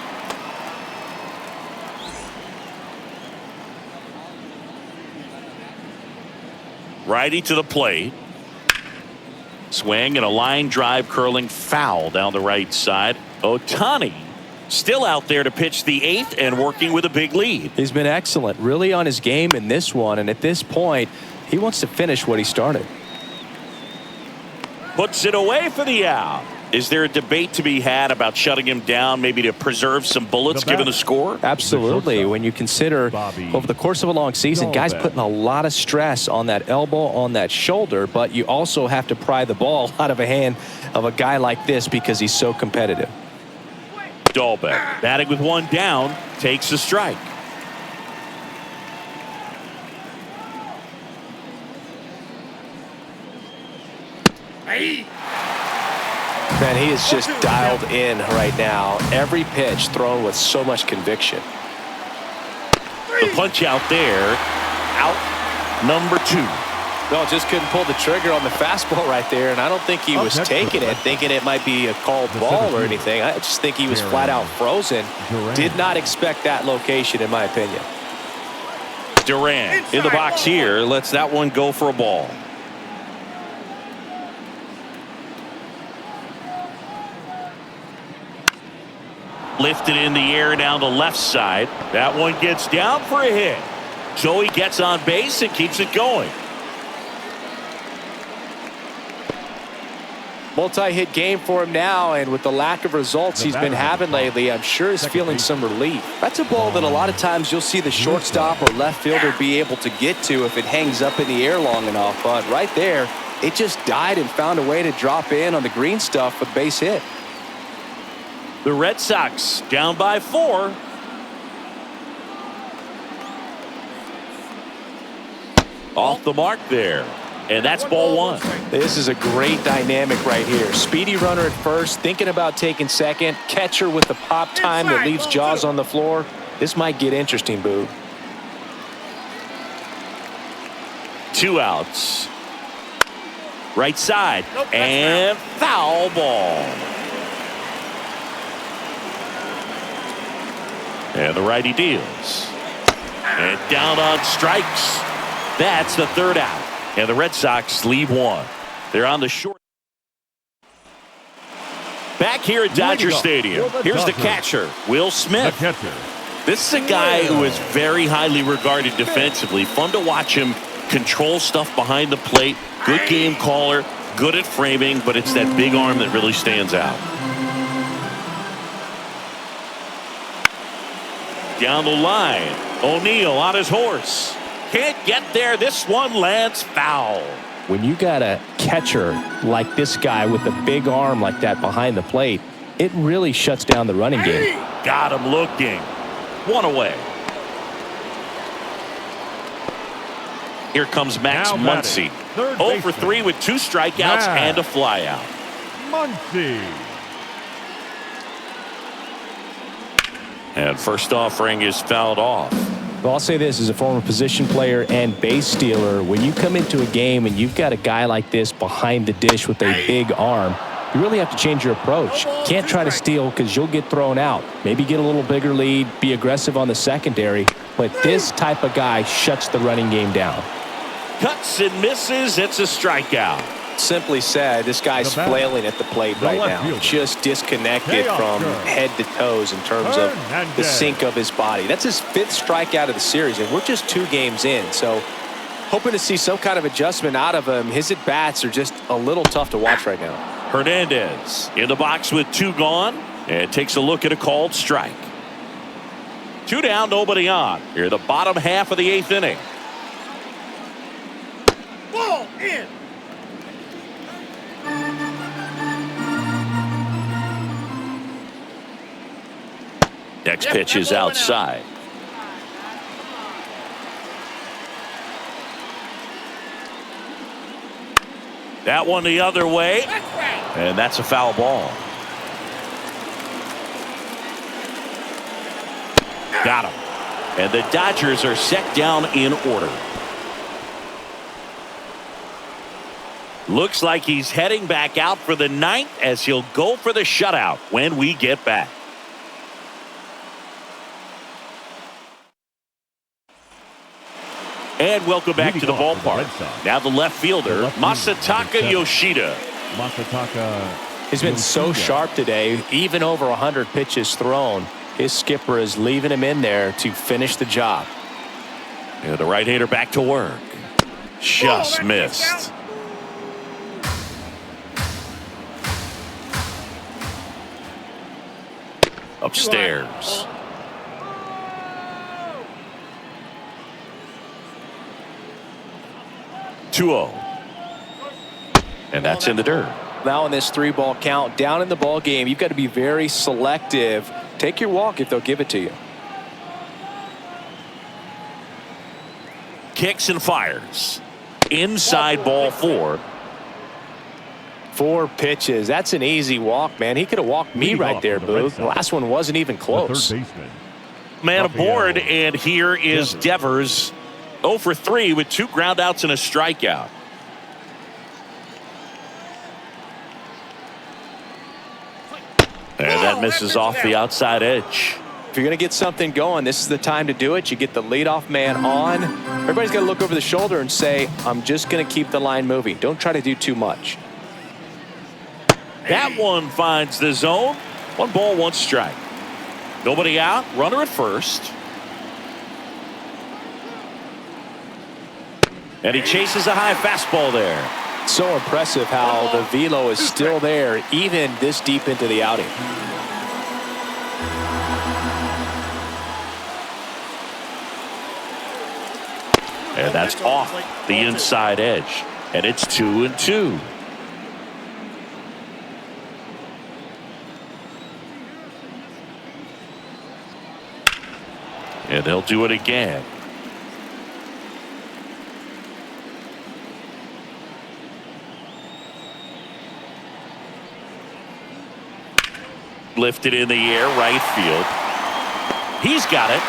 S1: Righty to the plate. Swing and a line drive curling foul down the right side. Ohtani still out there to pitch the 8th and working with a big lead.
S2: He's been excellent, really on his game in this one, and at this point he wants to finish what he started.
S1: Puts it away for the out. Is there a debate to be had about shutting him down, maybe to preserve some bullets given the score?
S2: Absolutely. When you consider over the course of a long season, guys putting a lot of stress on that elbow, on that shoulder, but you also have to pry the ball out of a hand of a guy like this because he's so competitive.
S1: Dahlbeck batting with 1 down, takes a strike.
S2: Man, he is just dialed in right now. Every pitch thrown with so much conviction.
S1: The punch out there. Out number 2.
S2: No, just couldn't pull the trigger on the fastball right there, and I don't think he was taking it, thinking it might be a called ball or anything. I just think he was flat out frozen. Did not expect that location, in my opinion.
S1: Duran in the box here. Lets that one go for a ball. Lifted in the air down the left side. That one gets down for a hit. So he gets on base and keeps it going.
S2: Multi-hit game for him now, and with the lack of results he's been having lately, I'm sure he's feeling some relief. That's a ball that a lot of times you'll see the shortstop or left fielder be able to get to if it hangs up in the air long enough. But right there, it just died and found a way to drop in on the green stuff with base hit.
S1: The Red Sox down by 4. Off the mark there. And that's ball 1.
S2: This is a great dynamic right here. Speedy runner at first, thinking about taking second. Catcher with the pop time that leaves Jaws on the floor. This might get interesting, Boo.
S1: 2 outs. Right side. And foul ball. And the righty deals. And down on strikes. That's the 3rd out. And the Red Sox leave 1. They're on the short. Back here at Dodger Stadium. Here's the catcher, Will Smith. This is a guy who is very highly regarded defensively. Fun to watch him control stuff behind the plate. Good game caller. Good at framing. But it's that big arm that really stands out. Down the line. O'Neill on his horse. Can't get there. This one lands foul.
S5: When you got a catcher like this guy with a big arm like that behind the plate, it really shuts down the running game.
S1: Got him looking. 1 away. Here comes Max Muncy. 0 for 3 with 2 strikeouts and a flyout.
S4: Muncy.
S1: And first offering is fouled off.
S5: Well, I'll say this as a former position player and base stealer. When you come into a game and you've got a guy like this behind the dish with a big arm, you really have to change your approach. Can't try to steal because you'll get thrown out. Maybe get a little bigger lead, be aggressive on the secondary. But this type of guy shuts the running game down.
S1: Cuts and misses. It's a strikeout.
S2: Simply said, this guy's flailing at the plate right now. Just disconnected from head to toes in terms of the sink of his body. That's his 5th strikeout of the series, and we're just 2 games in. So hoping to see some kind of adjustment out of him. His at-bats are just a little tough to watch right now.
S1: Hernandez in the box with 2 gone and takes a look at a called strike. 2 down, nobody on. Here, the bottom half of the 8th inning.
S3: Ball in.
S1: Next pitch is outside. That one the other way, and that's a foul ball. Got him. And the Dodgers are set down in order. Looks like he's heading back out for the 9th as he'll go for the shutout when we get back. And welcome back to the ballpark. Now the left fielder, Masataka Yoshida.
S5: He's been so sharp today, even over 100 pitches thrown. His skipper is leaving him in there to finish the job.
S1: And the right-hander back to work. Just missed. Upstairs. And that's in the dirt.
S2: Now in this 3-ball count, down in the ball game, you've got to be very selective. Take your walk if they'll give it to you.
S1: Kicks and fires. Inside ball 4.
S2: 4 pitches. That's an easy walk, man. He could have walked me right there, Boo. The last one wasn't even close.
S1: Man aboard, and here is Devers. 0 for 3 with 2 groundouts and a strikeout. And that misses off the outside edge.
S2: If you're going to get something going, this is the time to do it. You get the leadoff man on. Everybody's got to look over the shoulder and say, I'm just going to keep the line moving. Don't try to do too much.
S1: That one finds the zone. 1 ball, 1 strike. Nobody out. Runner at first. And he chases a high fastball there.
S2: So impressive how the velo is still there even this deep into the outing.
S1: And that's off the inside edge. And it's 2-2. And they'll do it again. Lifted in the air, right field. He's got it.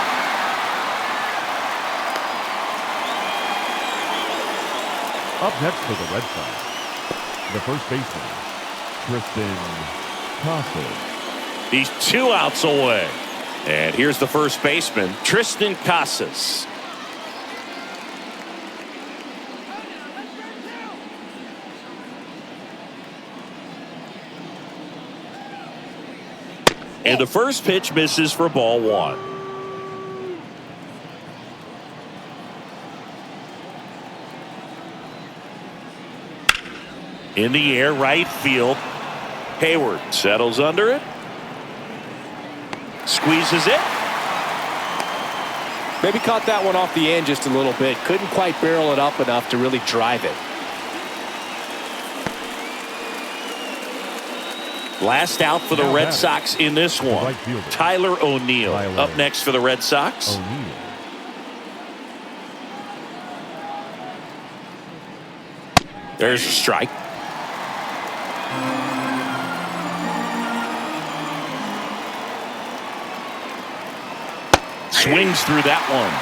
S4: Up next for the Red Sox, the first baseman, Tristan Casas.
S1: He's 2 outs away. And here's the first baseman, Tristan Casas. And the first pitch misses for ball 1. In the air, right field. Hayward settles under it. Squeezes it.
S2: Maybe caught that one off the end just a little bit. Couldn't quite barrel it up enough to really drive it.
S1: Last out for the Red Sox in this one. Tyler O'Neill up next for the Red Sox. There's a strike. Swings through that one.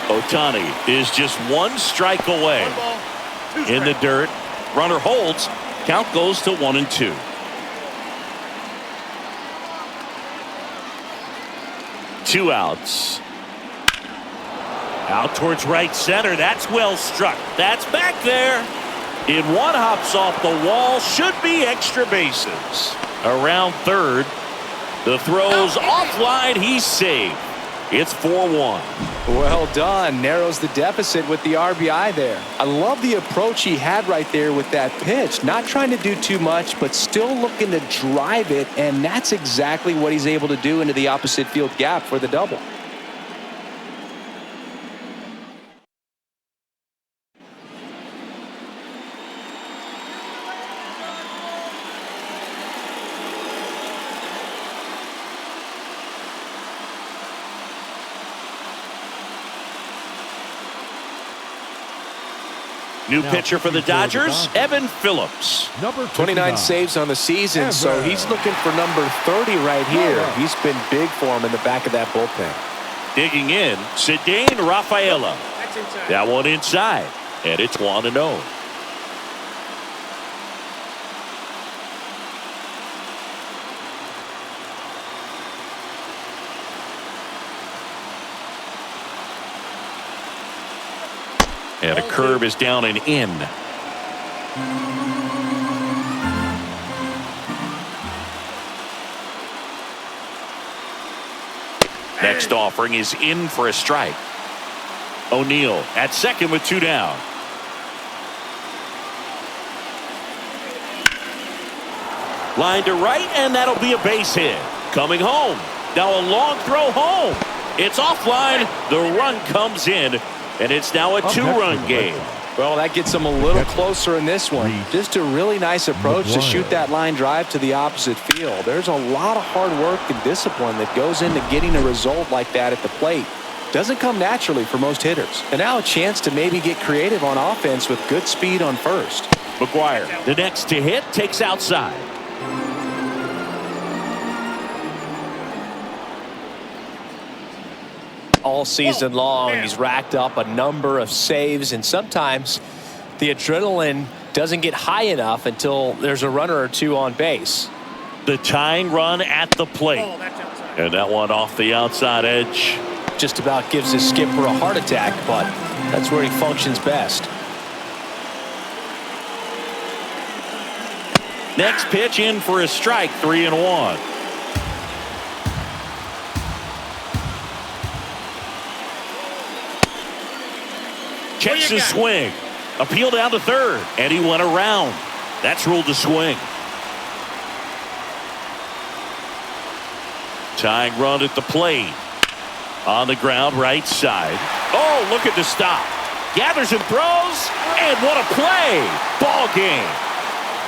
S3: 0-2.
S1: Ohtani is just one strike away.
S3: 1 ball, 2
S1: In the
S3: strikes.
S1: dirt. Runner holds. Count goes to 1-2. Two outs. Out towards right center. That's well struck. That's back there. In one, hops off the wall. Should be extra bases. Around third. The throw's offline. He's saved. It's 4-1.
S2: Well done. Narrows the deficit with the RBI there. I love the approach he had right there with that pitch. Not trying to do too much, but still looking to drive it, and that's exactly what he's able to do into the opposite field gap for the double.
S1: New pitcher for the Dodgers, Evan Phillips.
S4: Number
S2: 29 saves on the season, so he's looking for number 30 right here. He's been big for him in the back of that bullpen.
S1: Digging in, Cedane Rafaela.
S3: That's inside.
S1: That one inside, and it's 1-0. And a curve is down and in. Next offering is in for a strike. O'Neill at second with 2 down. Line to right, and that'll be a base hit. Coming home. Now a long throw home. It's offline. The run comes in. And it's now a 2-run game.
S2: Well, that gets them a little closer in this one. Just a really nice approach to shoot that line drive to the opposite field. There's a lot of hard work and discipline that goes into getting a result like that at the plate. Doesn't come naturally for most hitters. And now a chance to maybe get creative on offense with good speed on first.
S1: McGuire, the next to hit, takes outside.
S2: All season long, he's racked up a number of saves, and sometimes the adrenaline doesn't get high enough until there's a runner or two on base.
S1: The tying run at the plate.
S3: Oh, that's outside.
S1: And that one off the outside edge.
S2: Just about gives his skipper a heart attack, but that's where he functions best.
S1: Next pitch in for a strike, 3-1. Checks his swing. Appeal down to third, and he went around. That's ruled a swing. Tying run at the plate. On the ground, right side. Oh, look at the stop. Gathers and throws, and what a play. Ball game.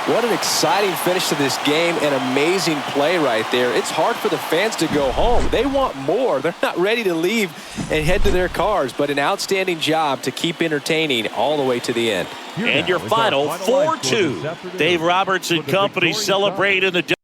S2: What an exciting finish to this game. An amazing play right there. It's hard for the fans to go home. They want more. They're not ready to leave and head to their cars, but an outstanding job to keep entertaining all the way to the end.
S1: And your final 4-2. Dave Roberts and company celebrate in the